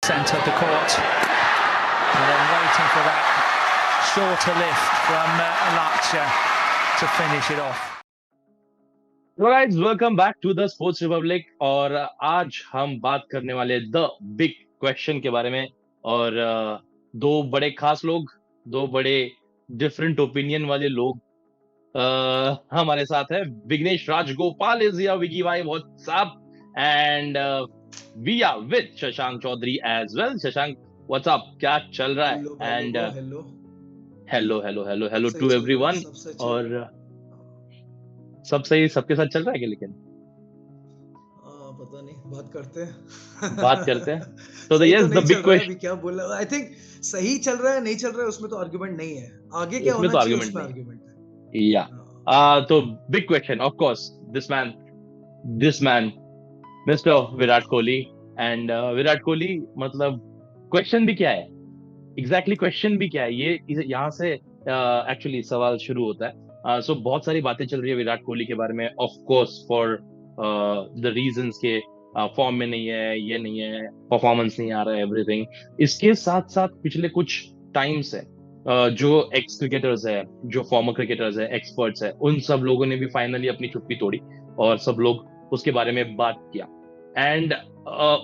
centre of the court, and then waiting for that shorter lift from Alacha to finish it off. So guys, welcome back to the Sports Republic और आज हम बात करने वाले the big question के बारे में और दो बड़े खास लोग, दो बड़े डिफरेंट ओपिनियन वाले लोग हमारे साथ है. Vighnesh Rajagopal is here. Viggy bhai, what's up? And we are with Shashank Chaudhary as well. Shashank, what's up? क्या चल रहा है? And hello to everyone. और सब सही, सबके साथ चल रहा है क्या? लेकिन पता नहीं, बात करते हैं. So yes, the big question. क्या बोल रहा है? I think सही चल रहा है, नहीं चल रहा है, उसमें तो आर्गुमेंट नहीं है. आगे क्या होना चाहिए, उसमें आर्गुमेंट है. Yeah. So big question, of course. This man, Mr. Virat Kohli. And Virat Kohli, मतलब क्वेश्चन भी क्या है? Exactly क्वेश्चन भी क्या है? ये यहाँ से एक्चुअली सवाल शुरू होता है. So बहुत सारी बातें चल रही है विराट कोहली के बारे में. Of course for the reasons के फॉर्म में नहीं है, ये नहीं है, परफॉर्मेंस नहीं आ रहा है, एवरीथिंग. इसके साथ साथ पिछले कुछ टाइम से जो एक्स क्रिकेटर्स है, जो फॉर्मर क्रिकेटर्स है, एक्सपर्ट्स है, उन सब लोगों ने भी फाइनली अपनी चुप्पी तोड़ी और सब लोग उसके बारे में बात किया. एंड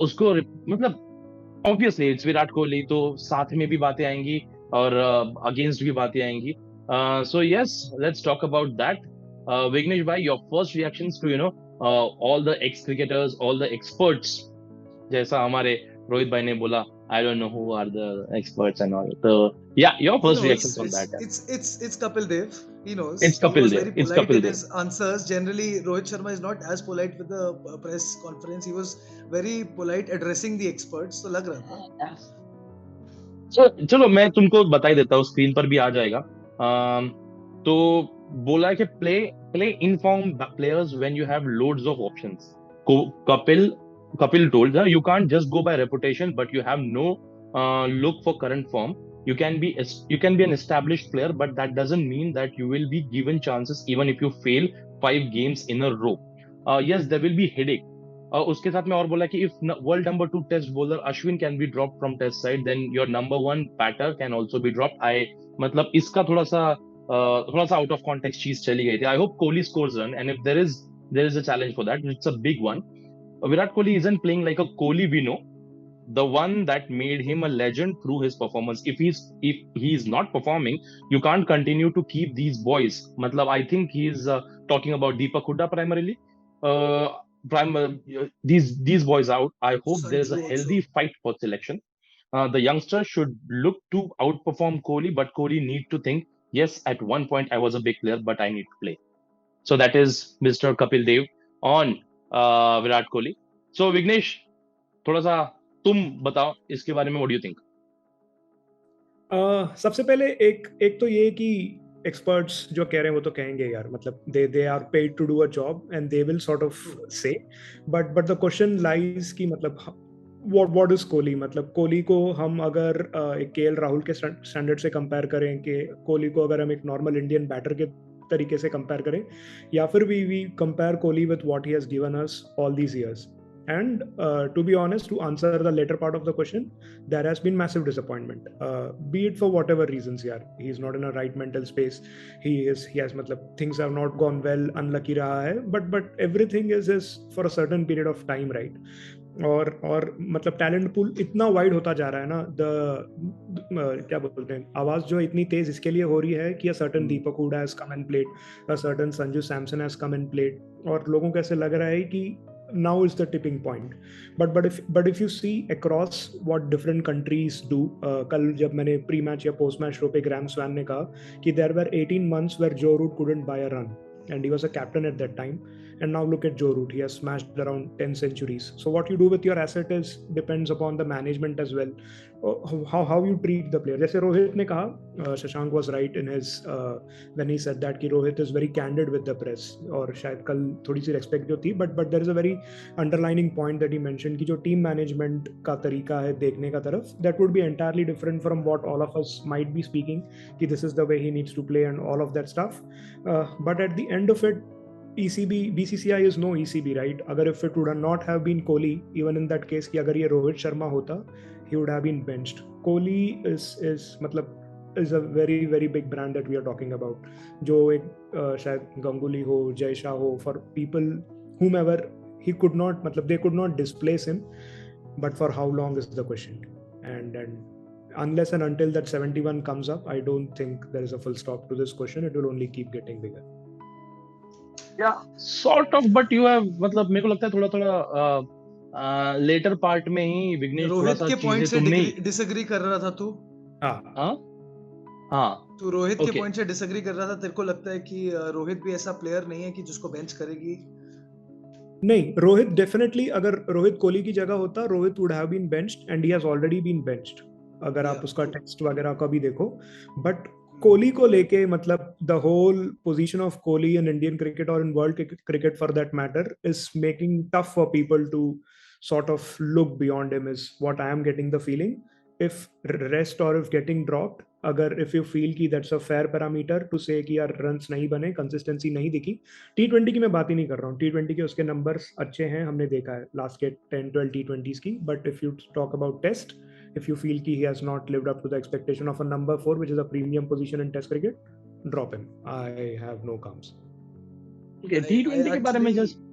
उसको मतलब ऑब्वियसली इट्स विराट कोहली, तो साथ में भी बातें आएंगी और अगेंस्ट भी बातें आएंगी. So yes, let's talk about that. Vignesh bhai, your first reactions to all the ex-cricketers, all the experts. जैसा हमारे रोहित भाई ने बोला, I don't know who are the experts and all. So yeah, your first reactions on that. It's Kapil Dev. He knows. It's Kapil Dev. Very polite in his answers. Generally, Rohit Sharma is not as polite with the press conference. He was very polite addressing the experts. So लग रहा था. So चलो मैं तुमको बता ही देता हूँ, screen पर भी आ जाएगा. तो बोला है कि play informed players when you have loads of options. Kapil told that you can't just go by reputation, but you have no look for current form. You can be an established player, but that doesn't mean that you will be given chances even if you fail 5 games in a row. Yes, there will be headache. उसके साथ में और बोला कि if world number 2 test bowler Ashwin can be dropped from test side, then your number 1 batter can also be dropped. मतलब इसका थोड़ा सा आउट ऑफ कॉन्टेक्स्ट चीज चली गई थी. I hope Kohli scores run, and if there is a challenge for that, it's a big one. Virat Kohli isn't playing like a Kohli we know, the one that made him a legend through his performance. If he is not performing, you can't continue to keep these boys. मतलब I think he is talking about Deepak Hooda primarily. These boys out. I hope there is a healthy fight for selection. The youngsters should look to outperform Kohli, but Kohli need to think, yes, at one point I was a big player, but I need to play. So that is Mr. Kapil Dev on Virat Kohli. So Vignesh, थोड़ा सा तुम बताओ इसके बारे में, what do you think? सबसे पहले एक तो ये कि एक्सपर्ट्स जो कह रहे हैं वो तो कहेंगे यार, मतलब they are paid to do a job and they will sort of say, but the question lies कि मतलब व्हाट इज कोहली. मतलब कोहली को हम अगर एक केएल राहुल के स्टैंडर्ड से कंपेयर करें, कि कोहली को अगर हम एक नॉर्मल इंडियन बैटर के तरीके से कंपेयर करें, या फिर we compare Kohli with what he has given us all these years. And to be honest, to answer the later part of the question, there has been massive disappointment, be it for whatever reasons. Yeah, he is not in a right mental space. He has मतलब things have not gone well, unlucky रहा है, but everything is for a certain period of time, right? और मतलब talent pool इतना wide होता जा रहा है ना, क्या बोलते हैं, आवाज जो इतनी तेज इसके लिए हो रही है कि a certain Deepak Hooda has come and played, a certain Sanju Samson has come and played, और लोगों को ऐसे लग रहा है कि now is the tipping point. But if you see across what different countries do, कल जब मैंने प्री मैच या पोस्ट मैच शो पे ग्राहम स्वैन ने कहा कि there were 18 months where Joe Root couldn't buy a run, and he was a captain at that time, and now look at Joe Root, he has smashed around 10 centuries. So what you do with your asset depends upon the management as well, how you treat the player. जैसे रोहित ने कहा, Shashank was right in his when he said that कि Rohit is very candid with the press, और शायद कल थोड़ी सी respect जो थी, but there is a very underlining point that he mentioned कि जो team management का तरीका है देखने का तरफ, that would be entirely different from what all of us might be speaking कि this is the way he needs to play and all of that stuff. But at the end of it, BCCI is no ECB, right? अगर if it would not have been Kohli, even in that case कि अगर ये रोहित शर्मा होता, he would have been benched. Kohli is मतलब is a very very big brand that we are talking about. जो एक शायद गंगुली हो, जय शाह हो, for people whomever, he could not मतलब they could not displace him, but for how long is the question. And unless and until that 71 comes up, I don't think there is a full stop to this question. It will only keep getting bigger. Yeah, sort of, but you have मतलब मेरे को लगता है थोड़ा letter part में ही विघ्नेश थोड़ा रोहित सा के पॉइंट चीजें से तुमने डिसएग्री कर रहा था तू हाँ हाँ तू रोहित के Okay. पॉइंट से डिसएग्री कर रहा था, तेरे को लगता है कि रोहित भी ऐसा प्लेयर नहीं है कि जिसको बेंच करेगी? नहीं, रोहित डेफिनेटली, अगर रोहित कोहली की जगह होता, Rohit would have been benched and he has already been benched, अगर आप Yeah. उसका टेक्स्ट वगैरह का भी देखो. बट कोहली को लेके मतलब the whole position of Kohli in Indian cricket और in world cricket for that matter is making tough for people to sort of look beyond him, is what I am getting the feeling. If rest or if getting dropped, अगर if you feel कि that's a fair parameter to say कि यार runs नहीं बने, consistency नहीं दिखी. T20 की मैं बात ही नहीं कर रहा हूँ. T20 के उसके numbers अच्छे हैं, हमने देखा है last के 10-12 T20s की. But if you talk about test, if you feel कि he has not lived up to the expectation of a number 4, which is a premium position in test cricket, drop him. I have no qualms. Okay, T20 के बारे में just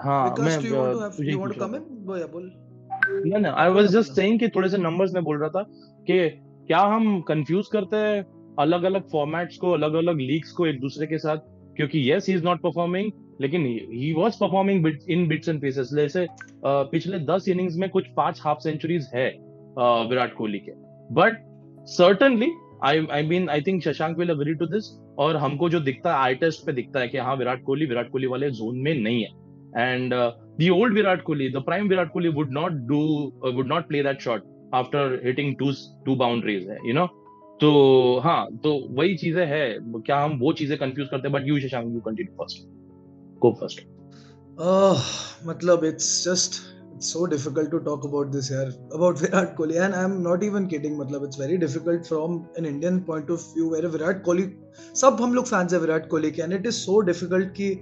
हाँ Vikas, मैं do you want to have, तुझे you he want पूछ to रहा come था. in? बोल बोल. नहीं आई वाज जस्ट सेइंग कि थोड़े से नंबर्स में बोल रहा था कि क्या हम कंफ्यूज करते हैं अलग अलग फॉर्मेट्स को, अलग अलग लीग्स को एक दूसरे के साथ, क्योंकि yes he is not performing, लेकिन he was performing in bits and pieces. जैसे पिछले 10 इनिंग्स में कुछ 5 हाफ सेंचुरीज है विराट कोहली के. But certainly I mean I think Shashank will agree to this, और हमको जो दिखता है आई टेस्ट पे दिखता है कि हाँ विराट कोहली वाले जोन में नहीं है. And the old Virat Kohli, the prime Virat Kohli would not play that shot after hitting two boundaries, you know. तो हाँ, तो वही चीजें है, क्या हम वो चीजें कंफ्यूज करते हैं. But you Shashank, you continue first, go first. मतलब it's so difficult to talk about this here, about Virat Kohli, and I'm not even kidding. मतलब it's very difficult from an Indian point of view, where Virat Kohli, सब हम लोग fans है विराट कोहली के, and it is so difficult कि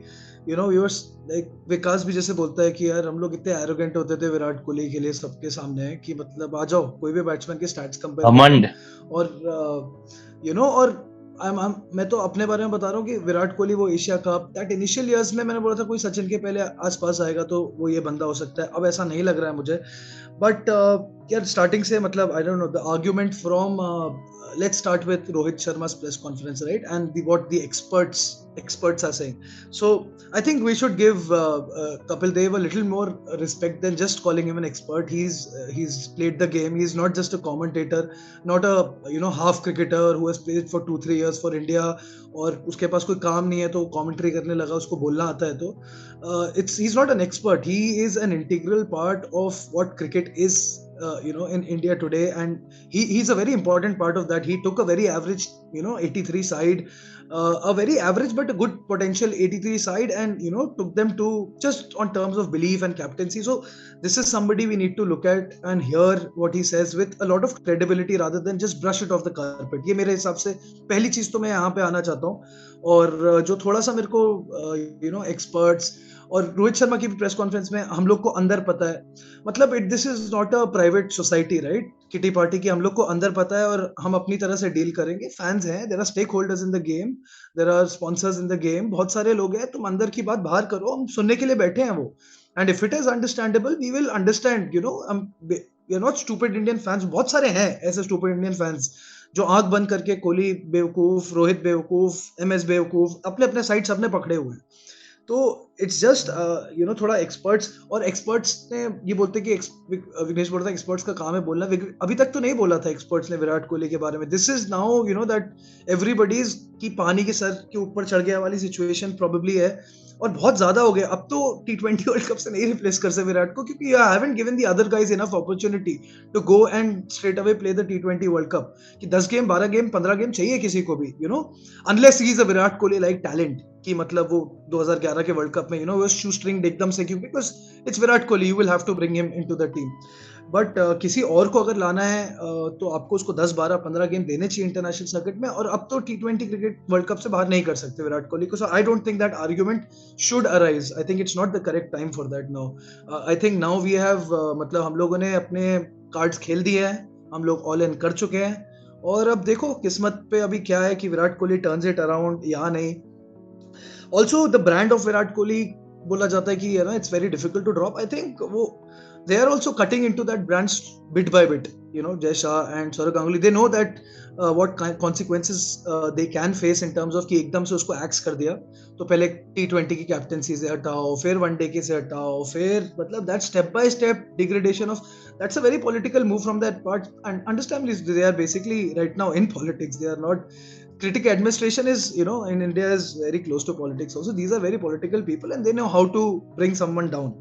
you know you're like, विकास भी जैसे बोलता है कि यार हम लोग इतने एरोगेंट होते थे विराट कोहली के लिए सबके सामने कि मतलब आ जाओ कोई भी बैट्समैन के स्टैट्स कंपेयर घमंड. और यू नो, और मैं तो अपने बारे में बता रहा हूँ कि विराट कोहली वो Asia cup that initial years में मैंने बोला था कोई सचिन के पहले आसपास आएगा तो वो ये बंदा हो सकता है. अब ऐसा नहीं लग रहा है मुझे. बट यार स्टार्टिंग से मतलब आई don't know the argument from let's start with Rohit Sharma's press conference, right? And what the experts are saying. So I think we should give Kapil Dev a little more respect than just calling him an expert. He's played the game. He's not just a commentator, not a half cricketer who has played for 2-3 years for India और उसके पास कोई काम नहीं है तो commentary करने लगा, उसको बोलना आता है तो he's not an expert. He is an integral part of what cricket is in India today, and he's a very important part of that. He took a very average 83 side, a very average but a good potential 83 side, and took them to just on terms of belief and captaincy. So this is somebody we need to look at and hear what he says with a lot of credibility rather than just brush it off the carpet. ये मेरे हिसाब से पहली चीज तो मैं यहाँ पे आना चाहता हूँ. और जो थोड़ा सा मेरे को एक्सपर्ट्स और रोहित शर्मा की भी प्रेस कॉन्फ्रेंस में हम लोग को अंदर पता है, मतलब this is not a private society, right? Kitty party की हम लोग को अंदर पता है और हम अपनी तरह से डील करेंगे. फैंस हैं, there are stakeholders in the game, there are sponsors in the game, बहुत सारे लोग हैं. तुम अंदर की बात बाहर करो, हम सुनने के लिए बैठे हैं वो. And if it is understandable we will understand. We are not stupid Indian fans. बहुत सारे हैं ऐसे स्टूपिड इंडियन फैंस जो आंख बंद करके कोहली बेवकूफ, रोहित बेवकूफ, एमएस बेवकूफ, अपने अपने साइड सबने पकड़े हुए हैं. तो इट्स जस्ट थोड़ा एक्सपर्ट्स, और एक्सपर्ट्स ने ये बोलते कि विघ्नेश बोल रहा था एक्सपर्ट्स का काम है बोलना. अभी तक तो नहीं बोला था एक्सपर्ट्स ने विराट कोहली के बारे में. This is now that everybody's की पानी के सर के ऊपर चढ़ गया वाली सिचुएशन प्रोबेबली है, और बहुत ज्यादा हो गया. अब तो T20 वर्ल्ड कप से नहीं रिप्लेस कर सकते विराट को, क्योंकि you haven't given the other guys enough opportunity to go and straight away play the T20 world cup. कि 10 गेम, 12 गेम, 15 गेम चाहिए किसी को भी, unless he is a Virat Kohli like talent, कि मतलब वो 2011 के वर्ल्ड कप में वो शू स्ट्रिंग एकदम से, क्योंकि because it's Virat Kohli, you will have to bring him into the team. But किसी और को अगर लाना है तो आपको उसको 10, 12, 15 गेम देने चाहिए इंटरनेशनल सर्किट में. और अब तो T20 क्रिकेट वर्ल्ड कप से बाहर नहीं कर सकते विराट कोहली को. So I don't think that argument should arise. I think it's not the correct time for that now. I think now we have मतलब हम लोगों ने अपने कार्ड्स खेल दिए हैं, हम लोग ऑल इन कर चुके हैं और अब देखो किस्मत पे अभी क्या है कि Virat Kohli turns it around या नहीं. Also the brand of Virat Kohli बोला जाता है कि it's very difficult to drop. I think वो they are also cutting into that brand bit by bit. Jay Shah and Saurav Ganguly, they know that what consequences they can face in terms of कि एकदम से उसको axe कर दिया तो पहले T20 की कैप्टेंसी से हटाओ, फिर वनडे के से हटाओ, फिर मतलब that step by step degradation of, that's a very political move from that part. And understandably they are basically right now in politics. They are not, critic administration is, in India is very close to politics also. These are very political people and they know how to bring someone down.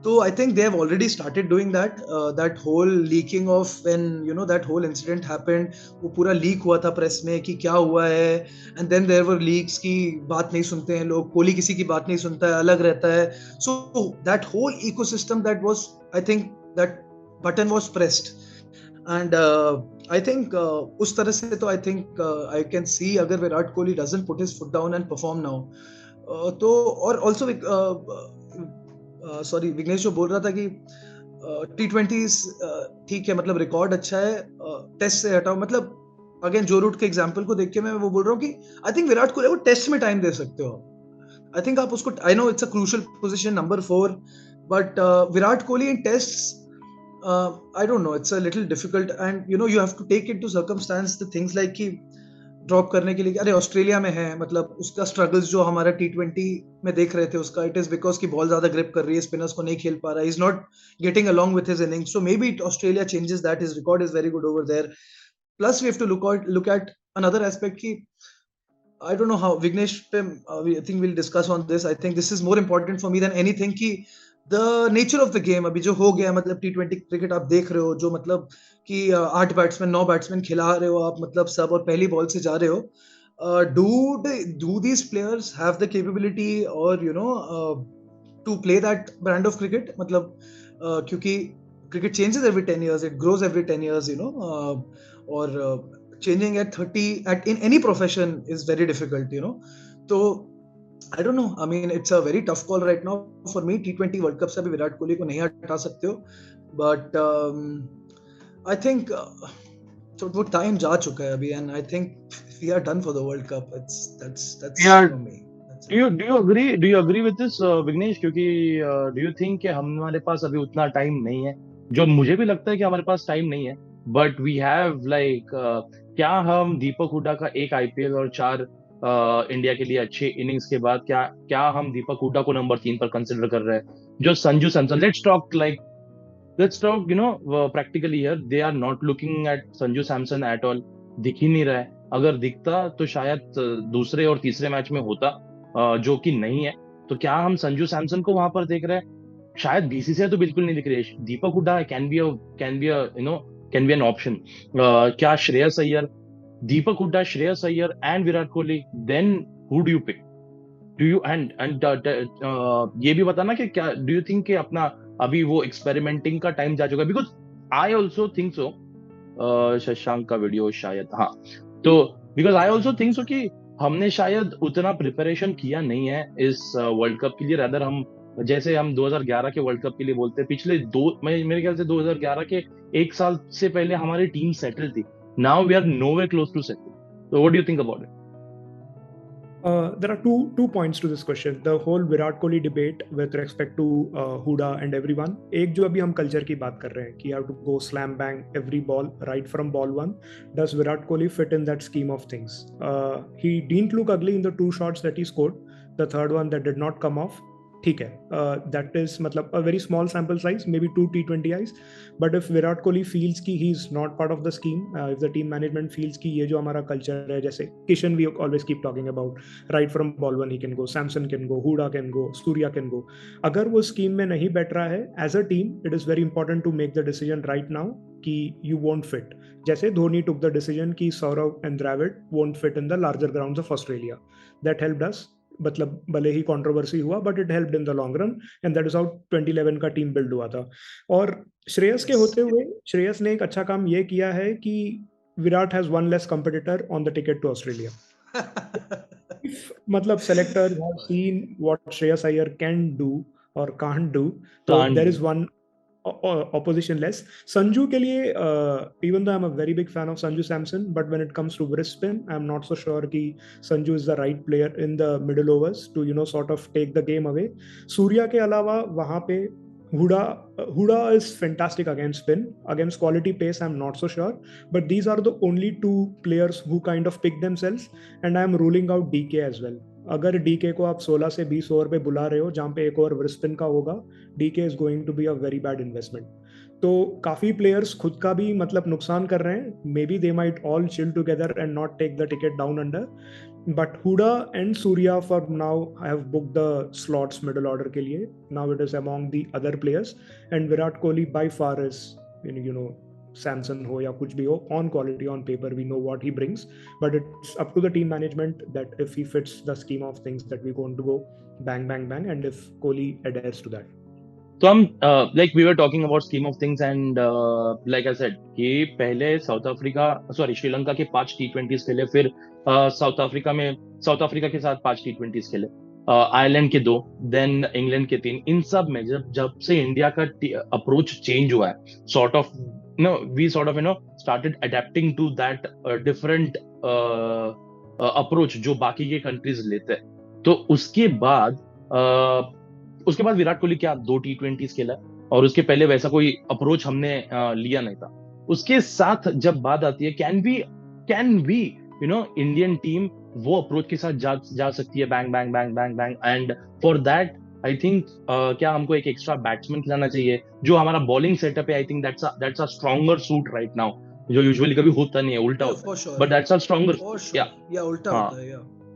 So I think they have already started doing that. That whole leaking of when that whole incident happened, वो पूरा leak हुआ था press में कि क्या हुआ है, and then there were leaks कि बात नहीं सुनते हैं लोग, कोहली किसी की बात नहीं सुनता है, अलग रहता है. So that whole ecosystem, that was, I think that button was pressed. And I think उस तरह से तो I think I can see अगर Virat Kohli doesn't put his foot down and perform now, तो और also सॉरी विघ्नेश जो बोल रहा था कि T20 ठीक है, मतलब रिकॉर्ड अच्छा है, टेस्ट से हटाओ, मतलब अगेन जो रूट के एग्जांपल को देख के मैं वो बोल रहा हूँ कि आई थिंक विराट कोहली को टेस्ट में टाइम दे सकते हो. आई थिंक आप उसको, I know it's a crucial position number 4, but Virat Kohli in test I don't know, it's a little difficult. And you have to take into circumstance the things like कि drop करने के लिए, अरे ऑस्ट्रेलिया में है, मतलब उसका स्ट्रगल्स जो हमारा T20 में देख रहे थे उसका, इट इज बिकॉज की बॉल ज्यादा ग्रिप कर रही है, स्पिनर्स को नहीं खेल पा रहा है, is not getting along with his innings. So maybe Australia changes that, his record is very good over there. Plus we have to look at another aspect की, I don't know how Vignesh I think we'll discuss on this. I think this is more important for me than anything कि the nature of the game अभी जो हो गया, मतलब T20 cricket आप देख रहे हो, जो मतलब कि 8 बैट्समैन 9 बैट्समैन खिला रहे हो आप, मतलब सब, और पहली बॉल से जा रहे हो. Do these players have the capability or to play that brand of cricket? मतलब क्योंकि cricket changes every 10 years, it grows every 10 years, or changing at 30 in any profession is very difficult. So I don't know, I mean it's a very tough call right now for me. T20 World Cup से अभी विराट कोहली को नहीं हटा सकते हो, but I think so वो time जा चुका है अभी, and I think we are done for the World Cup. That's Yeah. for me. Do you agree with this, Vighnesh? क्योंकि do you think कि हमारे पास अभी उतना टाइम नहीं है, जो मुझे भी लगता है कि हमारे पास टाइम नहीं है, but we have like क्या हम दीपक हुड्डा का एक IPL और 4 इंडिया के लिए अच्छे इनिंग्स के बाद क्या हम दीपक हुड्डा को नंबर 3 पर कंसिडर कर रहे हैं? जो Sanju Samson, let's talk practically here, they are not looking at Sanju Samson at all. दिख ही नहीं रहा है. अगर दिखता तो शायद दूसरे और तीसरे मैच में होता, जो कि नहीं है. तो क्या हम संजू सैमसन को वहां पर देख रहे हैं? शायद BCCI तो बिल्कुल नहीं दिख रही है. दीपक Hooda can be an option. क्या Shreyas Iyer, Deepak Hooda, Shreyas Iyer and Virat Kohli, then who do you pick? Do you and ये भी बताना कि क्या do you think कि अपना अभी वो एक्सपेरिमेंटिंग का टाइम जा चुका है? Because I also think so. Shashank का वीडियो शायद, हाँ, तो because I also think so कि हमने शायद उतना प्रिपरेशन किया नहीं है इस वर्ल्ड कप के लिए. रादर हम जैसे हम 2011 के वर्ल्ड कप के लिए बोलते हैं, पिछले मेरे ख्याल से 2011 के 1 साल से पहले हमारी टीम सेटल थी. Now we are nowhere close to settle. So what do you think about it? There are two points to this question. The whole Virat Kohli debate with respect to Huda and everyone. एक जो अभी हम culture की बात कर रहे हैं कि you have to go slam bang every ball right from ball 1. Does Virat Kohli fit in that scheme of things? He didn't look ugly in the 2 shots that he scored. The third one that did not come off, ठीक है, that is मतलब a very small sample size, maybe 2 T20Is. But if Virat Kohli feels कि he is not part of the scheme, if the team management feels कि ये जो हमारा culture है, जैसे Kishan we always keep talking about, right from ball 1 he can go, Samson can go, Huda can go, Surya can go. अगर वो scheme में नहीं बैठ रहा है, as a team it is very important to make the decision right now कि you won't fit. जैसे Dhoni took the decision कि Saurav and Dravid won't fit in the larger grounds of Australia. That helped us. मतलब भले ही controversy हुआ, but it helped in the long run, and that is how 2011 का team build हुआ था. और श्रेयस के होते हुए श्रेयस ने एक अच्छा काम ये किया है कि Virat has 1 less competitor on the ticket to Australia. मतलब selectors have seen what Shreyas Iyer can do और can't do, so there is one opposition less. Sanju के लिए even though I'm a very big fan of Sanju Samson, but when it comes to wrist spin, I'm not so sure कि Sanju is the right player in the middle overs to sort of take the game away. Surya के अलावा वहाँ पे Huda is fantastic against spin. Against quality pace, I'm not so sure. But these are the only two players who kind of pick themselves, and I'm ruling out DK as well. अगर DK को आप 16 से 20 over पे बुला रहे हो जहां पे एक ओवर स्पिन का होगा, DK is going to be a very bad investment. तो काफी प्लेयर्स खुद का भी मतलब नुकसान कर रहे हैं. Maybe they might all chill together and not take the ticket down under. But Hooda and Surya for now have booked the slots middle order के लिए. Now it is among the other players, and Virat Kohli by far is Samson हो या कुछ भी हो, on quality, on paper, we know what he brings, but it's up to the team management that if he fits the scheme of things that we're going to go bang bang bang, and if Kohli adheres to that. तो हम like we were talking about scheme of things, and like I said कि पहले श्रीलंका के 5 T20s खेले, फिर south Africa के साथ 5 T20s खेले, आयरलैंड के 2, देन इंग्लैंड के 3. इन सब में जब से इंडिया का अप्रोच चेंज हुआ है, we sort of started adapting to that different approach जो बाकी के कंट्रीज लेते हैं. तो उसके बाद विराट कोहली क्या 2 T20s खेला, और उसके पहले वैसा कोई अप्रोच हमने लिया नहीं था. उसके साथ जब बात आती है कैन वी इंडियन टीम वो अप्रोच के साथ जा सकती है bang bang bang bang bang, and for that I think क्या हमको एक एक्स्ट्रा बैट्समैन खिलाना चाहिए. जो हमारा बॉलिंग सेटअप है, I think that's a stronger suit right now, जो यूजुअली कभी होता नहीं है, उल्टा होता है, बट दैट्स अ स्ट्रॉन्गर,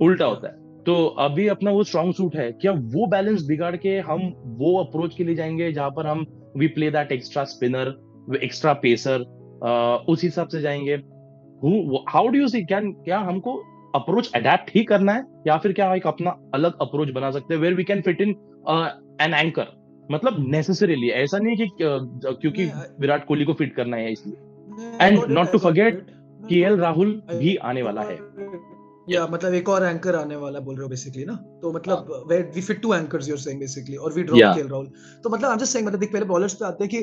उल्टा होता है. तो अभी अपना वो स्ट्रॉन्ग सूट है, क्या वो बैलेंस बिगाड़ के हम वो अप्रोच के लिए जाएंगे जहां पर हम we play that extra spinner, extra pacer, उस हिसाब से जाएंगे? हाउ डू यू सी, क्या हमको अप्रोच अडेप्ट ही करना है, या फिर क्या एक अपना अलग अप्रोच बना सकते हैं where we can fit in an anchor? मतलब नेसेसरीली ऐसा नहीं कि क्योंकि विराट कोहली को फिट करना है इसलिए. And not to forget K L Rahul भी आने वाला है. या मतलब एक और एंकर आने वाला बोल रहे हो बेसिकली ना, तो मतलब where we fit 2 anchors you're saying basically, or we drop KL Rahul. तो मतलब I'm just saying, मतलब पहले बॉलर्स पे आते हैं कि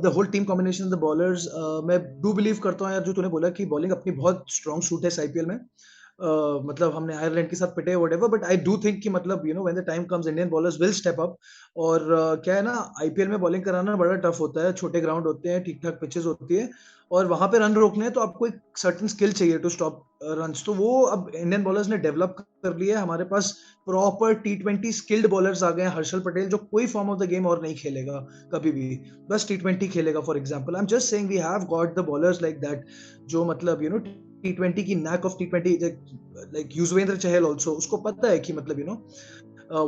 the whole team combination of the bowlers, मैं do believe करता हूँ यार, जो तूने बोला कि बॉलिंग अपनी बहुत स्ट्रॉन्ग सूट है इस IPL में. मतलब हमने आयरलैंड के साथ पिटे whatever, but I do think कि मतलब when the time comes Indian bowlers will step up. और क्या है ना, IPL में बॉलिंग कराना बड़ा टफ होता है, छोटे ग्राउंड होते हैं, ठीक ठाक पिचेस होती है, और वहां पे रन रोकने हैं तो आपको एक सर्टेन स्किल चाहिए टू स्टॉप रन्स. तो वो अब इंडियन बॉलर्स ने डेवलप कर लिया है. हमारे पास प्रॉपर T20 स्किल्ड बॉलर्स आ गए हैं. हर्षल पटेल जो कोई फॉर्म ऑफ द गेम और नहीं खेलेगा कभी भी, बस T20 खेलेगा for example. I am just saying we have got the bowlers like that, जो मतलब T20 की knack of T20, like Yuzvendra Chahal also, उसको पता है कि मतलब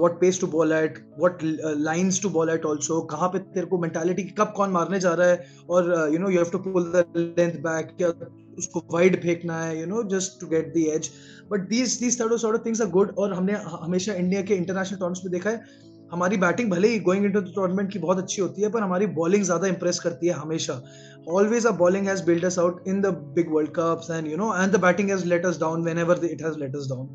what pace to bowl at, what lines to bowl at also, कहाँ पे तेरे को mentality की कब कौन मारने जा रहा है, और you have to pull the length back, या उसको wide फेंकना है, just to get the edge. But these sort of things are good. और हमने हमेशा इंडिया के इंटरनेशनल टूर्नामेंट्स में देखा है, हमारी बैटिंग भले he going into the tournament की बहुत अच्छी होती है, पर हमारी बॉलिंग ज्यादा इंप्रेस करती है हमेशा. Always our bowling has built us out in the big World Cups, and and the batting has let us down whenever it has let us down.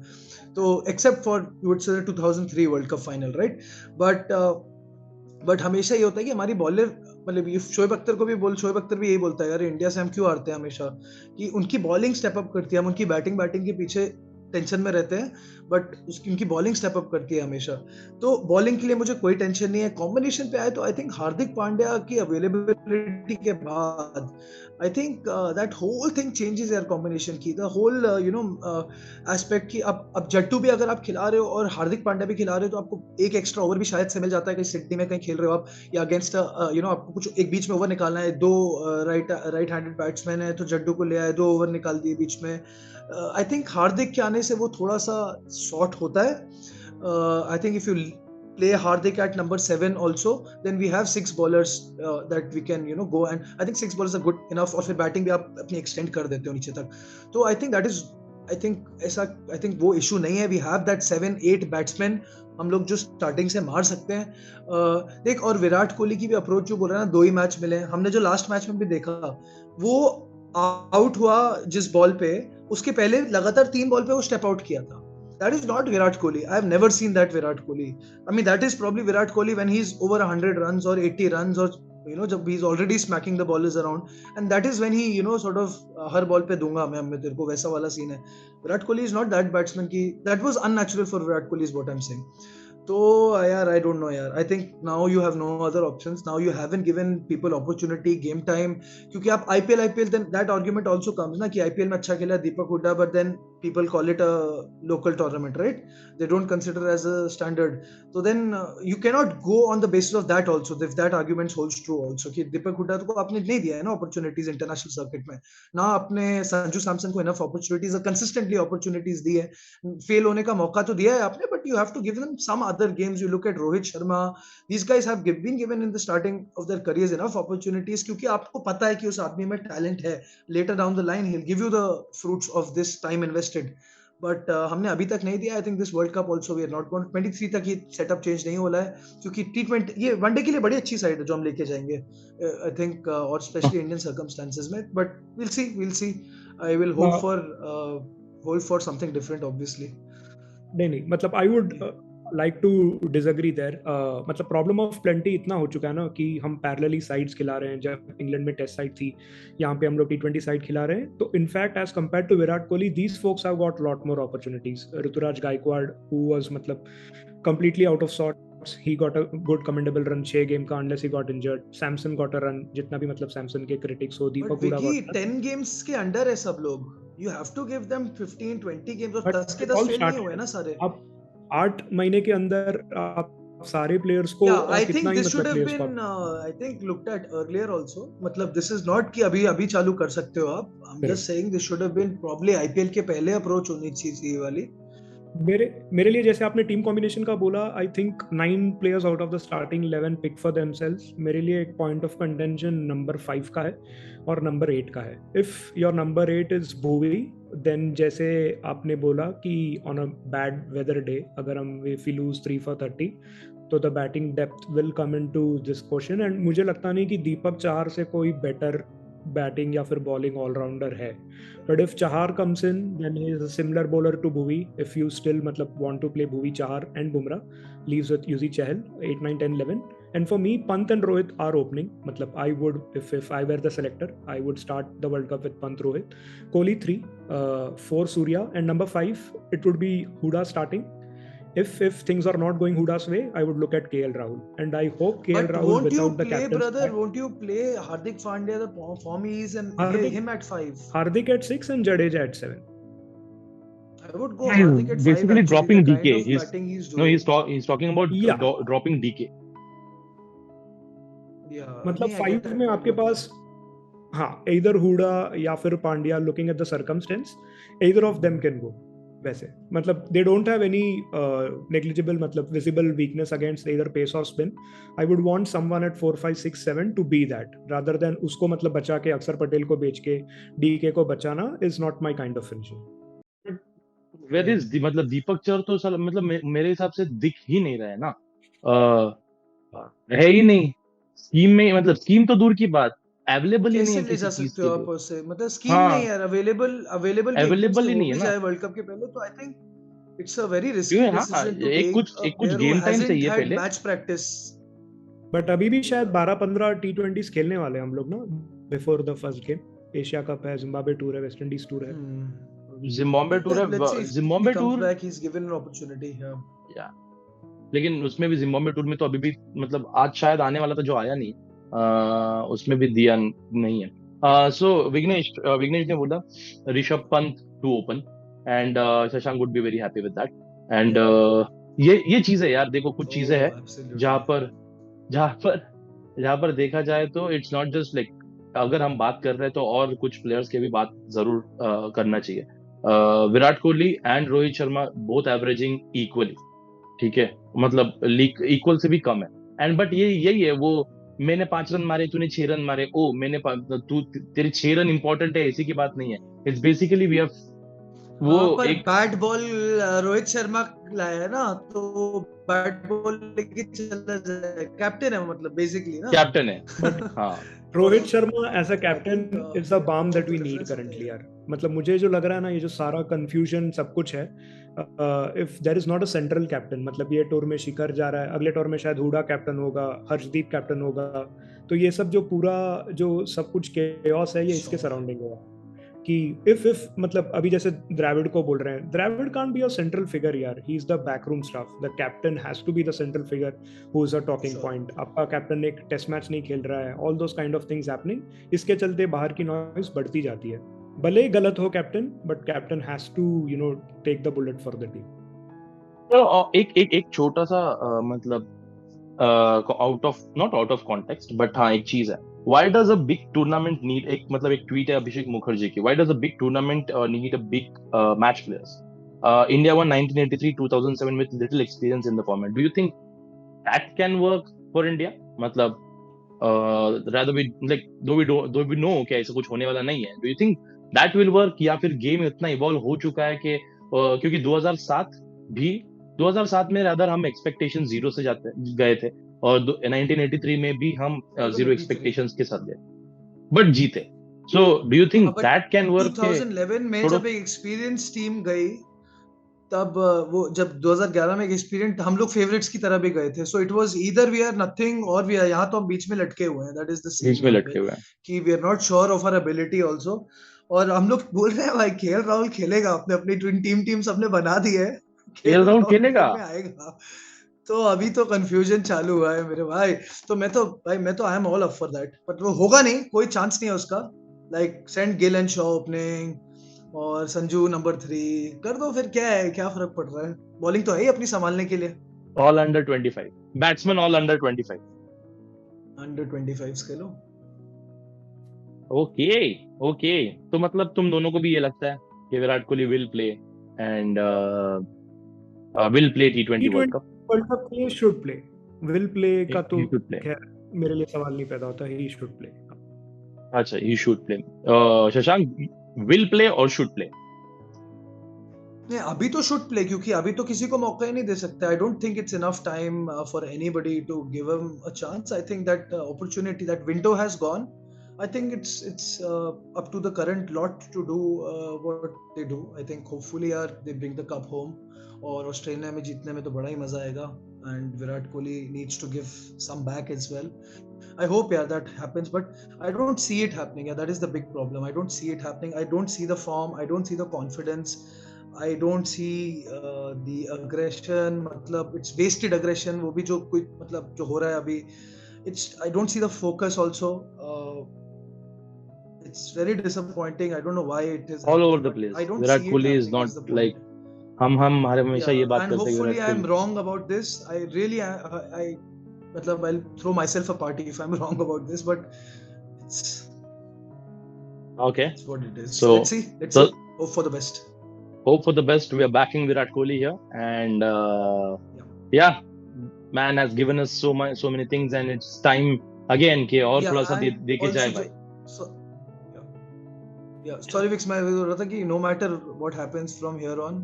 So except for you would say the 2003 World Cup final, right? But हमेशा ये होता है कि हमारी bowler, मतलब ये शोएब अख्तर भी यही बोलता है यार, इंडिया से हम क्यों हारते हैं हमेशा, कि उनकी बॉलिंग स्टेप अप करती है, हम उनकी बैटिंग के पीछे टेंशन में रहते हैं, बट उनकी बॉलिंग स्टेप अप करती है हमेशा. तो बॉलिंग के लिए मुझे कोई टेंशन नहीं है. कॉम्बिनेशन पे आए तो आई थिंक हार्दिक पांड्या की अवेलेबिलिटी के बाद I think that whole thing changes यार. कॉम्बिनेशन की द होल एस्पेक्ट की, अब जट्टू भी अगर आप खिला रहे हो और हार्दिक पांड्या भी खिला रहे हो, तो आपको एक एक्स्ट्रा ओवर भी शायद से मिल जाता है. कहीं सिडनी में कहीं खेल रहे हो आप, या अगेंस्ट आपको कुछ एक बीच में ओवर निकालना है, 2 राइट हैंडेड बैट्समैन है, तो जट्टू को ले आए, 2 ओवर निकाल दिए बीच में. आई थिंक हार्दिक के आने से वो थोड़ा सा सॉर्ट होता है. I think if you play Hardik at number 7 also, then we have 6 bowlers that we can go, and I think 6 bowlers are good enough. और फिर बैटिंग भी आप अपनी एक्सटेंड कर देते हो नीचे तक. तो I think that is, I think वो इशू नहीं है. We have that 7-8 बैट्समैन हम लोग जो स्टार्टिंग से मार सकते हैं. देख, और विराट कोहली की भी अप्रोच जो बोल रहा है ना, 2 ही मैच मिले. हमने जो लास्ट मैच में भी देखा, वो आउट हुआ जिस बॉल पे, उसके पहले लगातार 3 बॉल पे वो स्टेप आउट किया था. That is not Virat Kohli. I have never seen that Virat Kohli. I mean, that is probably Virat Kohli when he's over 100 runs or 80 runs or जब he is already smacking the ballers around, and that is when he sort of her ball पे दूंगा मैं तेरे को, वैसा वाला scene है. Virat Kohli is not that batsman की that was unnatural for Virat Kohli is what I'm saying. तो यार I don't know यार. I think now you have no other options. Now you haven't given people opportunity, game time. क्योंकि आप IPL then that argument also comes ना कि IPL में अच्छा खेला दीपक Hooda, but then people call it a local tournament, right? They don't consider as a standard. So then you cannot go on the basis of that also, if that argument holds true also कि दीपक हुड्डा को आपने नहीं दिया है ना opportunities international circuit में, ना आपने संजू सैमसन को enough opportunities consistently opportunities दी है, फेल होने का मौका तो दिया है आपने, but you have to give them some other games. You look at Rohit Sharma, these guys have been given in the starting of their careers enough opportunities क्योंकि आपको पता है कि उस आदमी में talent है, later down the line he'll give you the fruits of this time invested. But हमने अभी तक नहीं दिया. I think this world cup also we are not going 23 तक ये सेटअप चेंज नहीं हो रहा है क्योंकि T20 ये वनडे के लिए बड़ी अच्छी साइड है जो हम लेके जाएंगे आई थिंक, और स्पेशली इंडियन सर्कमस्टेंसेस में. But we'll see. I will hope for something different obviously. नहीं मतलब I would like to disagree there. मतलब प्रॉब्लम ऑफ प्लेंटी इतना हो चुका है ना कि हम पैरेलली साइड्स खिला रहे हैं. जब इंग्लैंड में टेस्ट साइड थी, यहाँ पे हम लोग T20 साइड खिला रहे हैं. तो in fact as compared to Virat Kohli, these folks have got lot more opportunities. Ruturaj Gaikwad who was मतलब completely out of sorts, he got a good commendable run 6 game का unless he got injured. Samson got a run, जितना भी मतलब सैमसन के critics हो. दीपक Hooda got 10 games के under है सब लोग. You have to give them 15-20 games और 10 के 10 फेल नहीं हुए ना सारे. अब 8 महीने के अंदर आप सारे प्लेयर्स को I think this should have been I think looked at earlier also. मतलब this is not कि अभी चालू कर सकते हो आप. I'm just saying this should have been probably IPL के पहले अप्रोच होनी चाहिए ये वाली. मेरे लिए जैसे आपने टीम कॉम्बिनेशन का बोला, I think 9 players out of the starting 11 pick for themselves. मेरे लिए एक पॉइंट ऑफ कंटेंशन नंबर 5 का है और नंबर 8 का है. If your number 8 is Bhuvi, then जैसे आपने बोला कि on a bad weather day अगर हम इफ वी लूज 3 for 30 तो the batting depth will come into this question. And मुझे लगता नहीं कि दीपक चाहर से कोई बेटर बैटिंग या फिर बॉलिंग ऑलराउंडर है. But if Chahar comes in then he is a similar bowler to Bhuvi. If you still मतलब want to play Bhuvi, Chahar and Bumrah, leaves with Yuzi Chahal 8, 9, 10, 11. And for me, Pant and Rohit are opening. मतलब I would, if I were the selector, I would start the World Cup with Pant, Rohit. Kohli 3, 4 Surya, and number 5 it would be Huda starting. If things are not going Huda's way, I would look at KL Rahul, and I hope KL Rahul without the captain. Brother, won't you play Hardik Pandya the form he is and play him at 5? Hardik at 6 and Jadeja at 7. I would go Hardik at 5. Basically dropping DK. He's talking about dropping DK. मतलब 5 में आपके पास either Hooda या फिर Pandya. Looking at the circumstance, either of them can go. वैसे मतलब they don't have any negligible मतलब visible weakness against either pace or spin. I would want someone at 4, 5, 6, 7 to be that rather than उसको मतलब बचा के अक्षर पटेल को बेच के DK को बचाना is not my kind of finishing. Where is मतलब दीपक चहर तो मतलब मेरे हिसाब से दिख ही नहीं रहा है ना. है ही नहीं स्कीम में. मतलब स्कीम तो दूर की बात, अवेलेबल ही नहीं है किसी चीज के लिए. मतलब स्कीम नहीं है, अवेलेबल ही नहीं है ना वर्ल्ड कप के पहले. तो I think it's a very risky decision to take. एक कुछ गेम टाइम चाहिए पहले, मैच प्रैक्टिस. बट अभी भी शायद 12-15 T20s खेलने वाले हम लोग ना before the first game. Asia cup है, जिम्बाब्वे टूर है, वेस्ट इंडीज टूर है. जिम्बाब्वे टूर है. Zimbabwe tour he is given an opportunity. या लेकिन उसमें भी जिम्बाब्वे टूर में तो अभी भी मतलब आज शायद आने वाला था जो आया नहीं, उसमें भी दिया नहीं है. सो विघ्नेश ने बोला Rishabh Pant to open and Shashank would be very happy with that. एंड ये चीज है यार. देखो कुछ चीजें हैं जहां पर देखा जाए तो इट्स नॉट जस्ट लाइक अगर हम बात कर रहे हैं तो और कुछ प्लेयर्स की भी बात जरूर करना चाहिए. Virat Kohli and Rohit Sharma both averaging equally. ठीक है, मतलब इक्वल से भी कम है. एंड बट यही है वो मैंने 5 रन मारे, तूने 6 रन मारे, मैंने तेरे 6 रन इंपॉर्टेंट है ऐसी की बात नहीं है. इट्स बेसिकली वी हैव वो एक बैट बॉल रोहित शर्मा लाया है ना, तो बैट बॉल लेके चला जाए. कैप्टन है मतलब बेसिकली ना, कैप्टन है. हाँ, Rohit Sharma as a captain is the balm that we need currently यार. मतलब मुझे जो लग रहा है ना, ये जो सारा कंफ्यूजन सब कुछ है, if there is not a central captain, मतलब ये टूर में शिखर जा रहा है, अगले टूर में शायद हुडा कैप्टन होगा, हर्षदीप कैप्टन होगा, तो ये सब जो पूरा जो सब कुछ केओस है ये इसके सराउंडिंग हुआ कि इफ मतलब अभी जैसे द्रविड को बोल रहे हैं, Dravid can't be a central figure यार, he is the backroom staff, the captain has to be the central figure who is a talking point. आपका कैप्टन एक टेस्ट मैच नहीं खेल रहा है, all those kind of things happening, इसके चलते बाहर की नॉइज बढ़ती जाती है। भले ही गलत हो captain, but captain has to you know take the bullet for the team. तो एक छोटा सा मतलब out of not out of context but हाँ एक चीज है, why does a big tournament need, एक मतलब एक ट्वीट है अभिषेक मुखर्जी की, why does a big tournament need a big match players? India won 1983 2007 with little experience in the format. Do you think that can work for India? मतलब rather we like though we know कि ऐसा कुछ होने वाला नहीं है, do you think that will work? या फिर गेम इतना इवॉल्व हो चुका है कि क्योंकि 2007 में रादर हम एक्सपेक्टेशन जीरो से गए थे, और 1983 में भी हम जीरो एक्सपेक्टेशंस के साथ गए बट जीते। So do you think that can work? 2011 में जब एक एक्सपीरियंस टीम गई, तब वो जब 2011 में एक एक्सपीरियंस हम लोग फेवरेट्स की तरह भी गए थे, so it was either we are nothing और वी आर, यहाँ तो हम बीच में लटके हुए हैं, दैट इज द सीन, बीच में लटके हुए हैं कि we are not sure of our ability also. और हम लोग बोल रहे हैं भाई केएल राहुल खेलेगा, अपने अपनी टीम सबने बना दी है, केएल राहुल खेलेगा में आएगा। तो अभी तो कंफ्यूजन चालू हुआ है मेरे भाई, तो मैं तो I am all up for that, but वो होगा नहीं, कोई चांस नहीं है उसका। Like send Gill and Shaw opening और संजू नंबर 3 कर दो, फिर क्या है, क्या फर्क पड़ रहा है, बॉलिंग तो है ही अपनी संभालने के लिए। All under 25 batsman, all under 25 खेलो। ओके तो मतलब तुम दोनों को भी ये लगता है कि Virat Kohli will play and will play T20 world cup? World cup के लिए शुड प्ले, विल प्ले का तो खैर मेरे लिए सवाल नहीं पैदा होता, ही शुड प्ले। अच्छा, he should play. Shashank, will play और शुड प्ले? नहीं, अभी तो शुड प्ले, क्योंकि अभी तो किसी को मौका ही नहीं दे सकता। I don't think it's enough time for anybody to give him a chance. I think that opportunity, that window has gone. I think it's up to the current lot to do what they do. I think hopefully they bring the cup home, और Australia में जीतने में तो बड़ा ही मजा आएगा, and Virat Kohli needs to give some back as well. I hope that happens, but I don't see it happening. That is the big problem. I don't see it happening. I don't see the form. I don't see the confidence. I don't see the aggression. मतलब it's wasted aggression. वो भी जो कोई मतलब जो हो रहा है अभी, I don't see the focus also. It's very disappointing. I don't know why it is all over the place. Virat Kohli is not like हम हमेशा ये बात करते हैं। Hopefully I am wrong about this. I really I मतलब I'll throw myself a party if I'm wrong about this, but it's okay. It's what it is. So let's see. Hope for the best. Hope for the best. We are backing Virat Kohli here, and yeah, man has given us so many things, and it's time again कि और थोड़ा सा देके जाए भाई। Sorry Vix, मैं बोल रहा था कि no matter what happens from here on,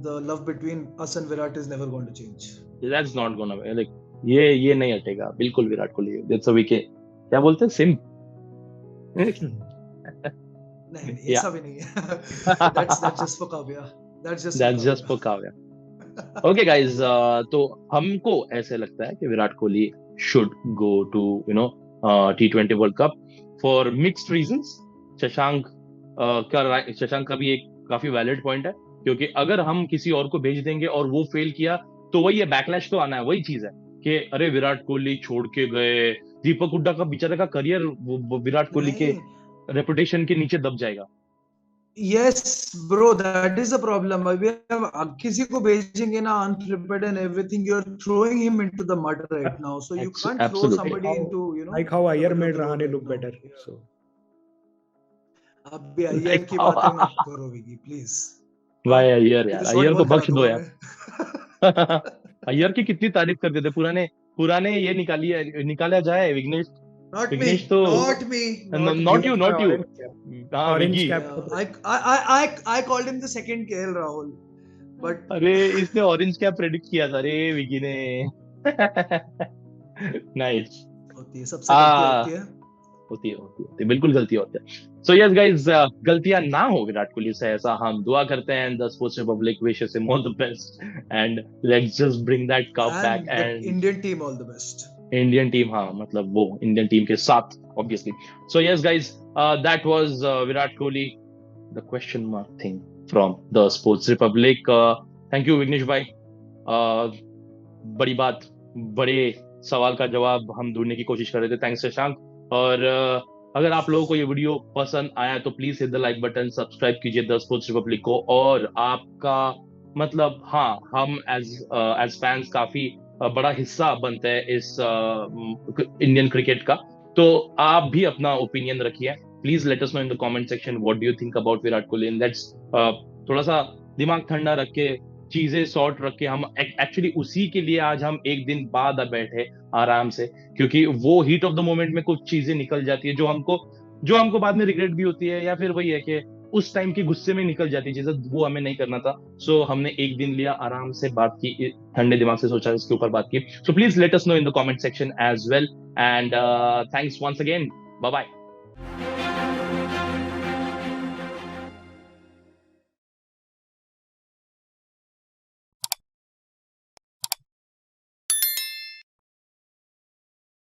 the love between us and Virat is never going to change. That's not gonna be like ये नहीं हटेगा बिल्कुल Virat Kohli. That's a weekend. क्या बोलते हैं, सिम? नहीं ऐसा भी नहीं है। That's just for Kavya. That's just for Kavya. Okay guys, तो हमको ऐसे लगता है कि Virat Kohli should go to T20 World Cup for mixed reasons. Shashank का भी एक काफी वैलिड पॉइंट है, क्योंकि अगर हम किसी और को भेज देंगे और वो फेल किया तो वही है, बैकलैश तो आना है। वही चीज है कि अरे विराट कोहली छोड़ के गए, दीपक हुड्डा का बेचारे का करियर विराट कोहली के रेपुटेशन के नीचे दब जाएगा। Yes bro, that is the problem. किसी को भेजेंगे ना unprepared and everything, you're throwing him into the mud right now, so you can't throw somebody into like how Iyer made Rahane look better. So अब भी अय्यर की बातें मत करो विकी प्लीज। भाई अय्यर यार, अय्यर को बख्श दो यार। अय्यर की कितनी तारीफ करते थे, पुराने ये निकाला जाए विघ्नेश तो not you हाँ Vicky. I called him the second KL Rahul, but अरे इसने ऑरेंज कैप प्रेडिक्ट किया था रे विकी ने। नाइस। होती है, सबसे गलती होती है, बिल्कुल गलती होती है। So yes guys, गलतियां ना हो विराट कोहली से, ऐसा हम दुआ करते हैं। The Sports Republic wishes him all the best, and let's just bring that cup back, and Indian team all the best. Indian team, हाँ मतलब वो इंडियन टीम के साथ obviously. So yes guys, that was Virat Kohli the question mark thing from the Sports Republic. Thank you Vighnesh भाई. बड़ी बात, बड़े सवाल का जवाब हम ढूंढने की कोशिश कर रहे थे. थैंक्स शशांक. और अगर आप लोगों को ये वीडियो पसंद आया तो please hit the like button, subscribe कीजिए द स्पोर्ट्स रिपब्लिक को. और आपका मतलब हाँ, हम एज फैंस काफी बड़ा हिस्सा बनते हैं इस इंडियन क्रिकेट का. तो आप भी अपना ओपिनियन रखिए. Please let us know in the comment section what do you think about Virat Kohli. And let's थोड़ा सा दिमाग ठंडा रख के, चीजें सॉर्ट रख के, हम एक्चुअली उसी के लिए आज हम एक दिन बाद बैठे आराम से, क्योंकि वो हीट ऑफ द मोमेंट में कुछ चीजें निकल जाती है जो हमको बाद में रिग्रेट भी होती है, या फिर वही है कि उस टाइम के गुस्से में निकल जाती है चीजें, वो हमें नहीं करना था. सो हमने एक दिन लिया, आराम से बात की, ठंडे दिमाग से सोचा, इसके ऊपर बात की. So please let us know in the comment section as well. And thanks once again. Bye bye.